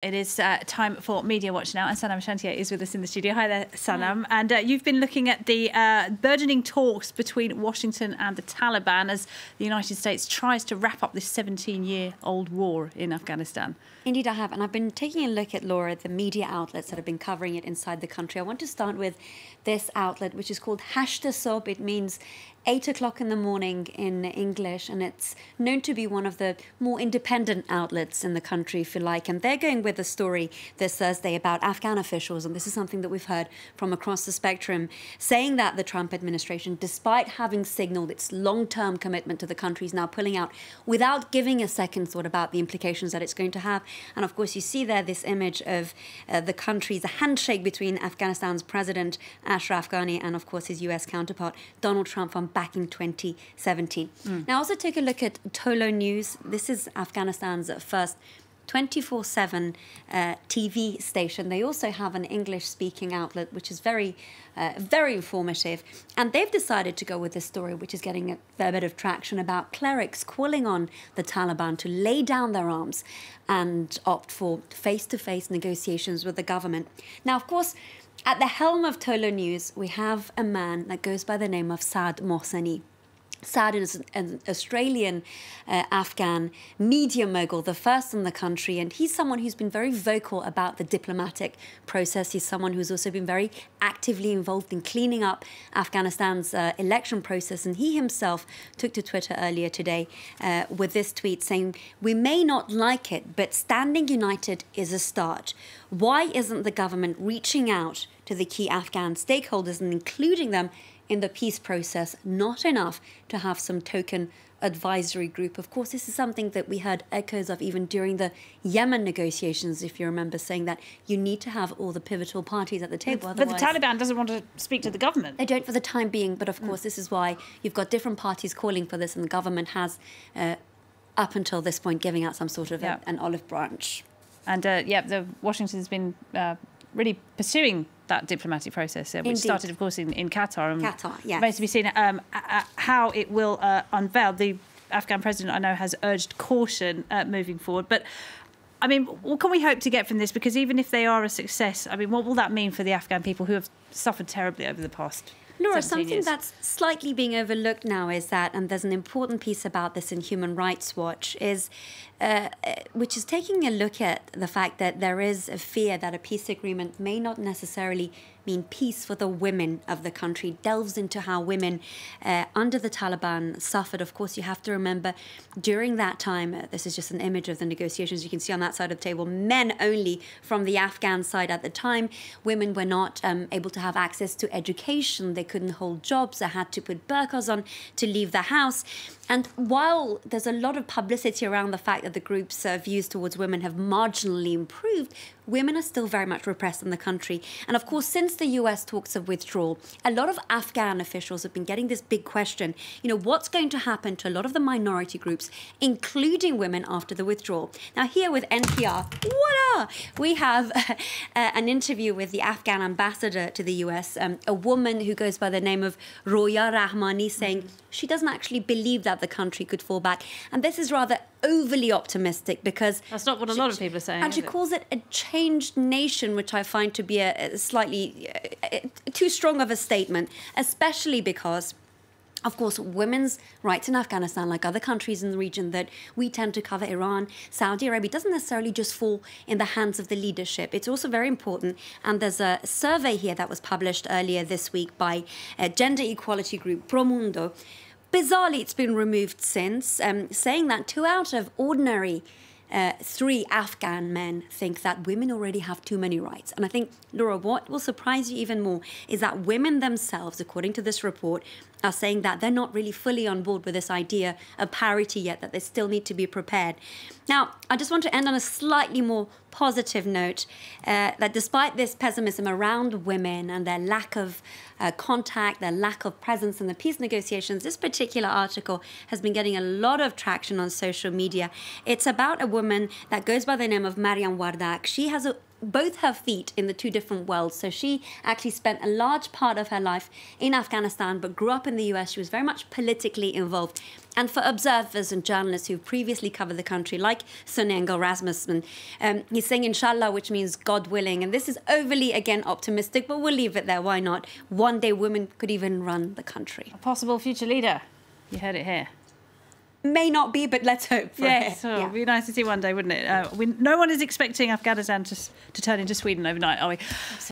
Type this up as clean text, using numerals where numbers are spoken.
It is time for Media Watch now, and Sanam Shantia is with us in the studio. Hi there, Sanam. And you've been looking at the burgeoning talks between Washington and the Taliban as the United States tries to wrap up this 17-year-old war in Afghanistan. Indeed, I have. And I've been taking a look at, Laura, the media outlets that have been covering it inside the country. I want to start with this outlet, which is called Hashta Sob. It means 8 o'clock in the morning in English, and it's known to be one of the more independent outlets in the country, if you like. And they're going with a story this Thursday about Afghan officials, and this is something that we've heard from across the spectrum, saying that the Trump administration, despite having signaled its long-term commitment to the country, is now pulling out without giving a second thought about the implications that it's going to have. And of course, you see there this image of the country's handshake between Afghanistan's president, Ashraf Ghani, and of course his US counterpart, Donald Trump, from back in 2017. Now, also take a look at Tolo News. This is Afghanistan's first 24/7 TV station. They also have an English-speaking outlet, which is very informative. And they've decided to go with this story, which is getting a fair bit of traction, about clerics calling on the Taliban to lay down their arms and opt for face-to-face negotiations with the government. Now, of course, at the helm of Tolo News, we have a man that goes by the name of Saad Mohseni. Saad is an Australian Afghan media mogul, the first in the country, and he's someone who's been very vocal about the diplomatic process. He's someone who's also been very actively involved in cleaning up Afghanistan's election process, and he himself took to Twitter earlier today with this tweet saying, "We may not like it, but standing united is a start. Why isn't the government reaching out to the key Afghan stakeholders and including them in the peace process? Not enough to have some token advisory group." Of course, this is something that we heard echoes of even during the Yemen negotiations, if you remember, saying that you need to have all the pivotal parties at the table. But the Taliban doesn't want to speak to the government. They don't for the time being, but of course, this is why you've got different parties calling for this, and the government has, up until this point, giving out some sort of an olive branch. And the Washington's been really pursuing that diplomatic process, which started, of course, in Qatar. And Qatar, yes. Remains to be seen how it will unveil. The Afghan president, I know, has urged caution moving forward. But, I mean, what can we hope to get from this? Because even if they are a success, I mean, what will that mean for the Afghan people who have suffered terribly over the past Laura, 17 something years? that's slightly being overlooked now is that, and there's an important piece about this in Human Rights Watch, which is taking a look at the fact that there is a fear that a peace agreement may not necessarily mean peace for the women of the country, delves into how women under the Taliban suffered. Of course, you have to remember during that time, this is just an image of the negotiations you can see on that side of the table, men only from the Afghan side at the time. Women were not able to have access to education. They couldn't hold jobs. They had to put burqas on to leave the house. And while there's a lot of publicity around the fact that the group's views towards women have marginally improved, women are still very much repressed in the country. And of course, since the US talks of withdrawal, a lot of Afghan officials have been getting this big question, you know, what's going to happen to a lot of the minority groups, including women, after the withdrawal? Now, here with NPR, voila, we have an interview with the Afghan ambassador to the US, a woman who goes by the name of Roya Rahmani, saying she doesn't actually believe that the country could fall back. And this is rather overly optimistic, because that's not what a lot of people are saying. And she calls it a changed nation, which I find to be a slightly too strong of a statement, especially because, of course, women's rights in Afghanistan, like other countries in the region that we tend to cover, Iran, Saudi Arabia, doesn't necessarily just fall in the hands of the leadership. It's also very important. And there's a survey here that was published earlier this week by a gender equality group, Promundo. Bizarrely, it's been removed since, saying that 2 out of ordinary 3 Afghan men think that women already have too many rights. And I think, Laura, what will surprise you even more is that women themselves, according to this report, are saying that they're not really fully on board with this idea of parity yet, that they still need to be prepared. Now, I just want to end on a slightly more positive note, that despite this pessimism around women and their lack of contact, their lack of presence in the peace negotiations, this particular article has been getting a lot of traction on social media. It's about a woman that goes by the name of Mariam Wardak. She has both her feet in the two different worlds. So she actually spent a large part of her life in Afghanistan, but grew up in the US. She was very much politically involved. And for observers and journalists who've previously covered the country, like Sun Engel Rasmussen, he's saying inshallah, which means God willing. And this is overly, again, optimistic, but we'll leave it there. Why not? One day women could even run the country. A possible future leader. You heard it here. May not be, but let's hope for yes, it. It would be nice to see one day, wouldn't it? No one is expecting Afghanistan to turn into Sweden overnight, are we?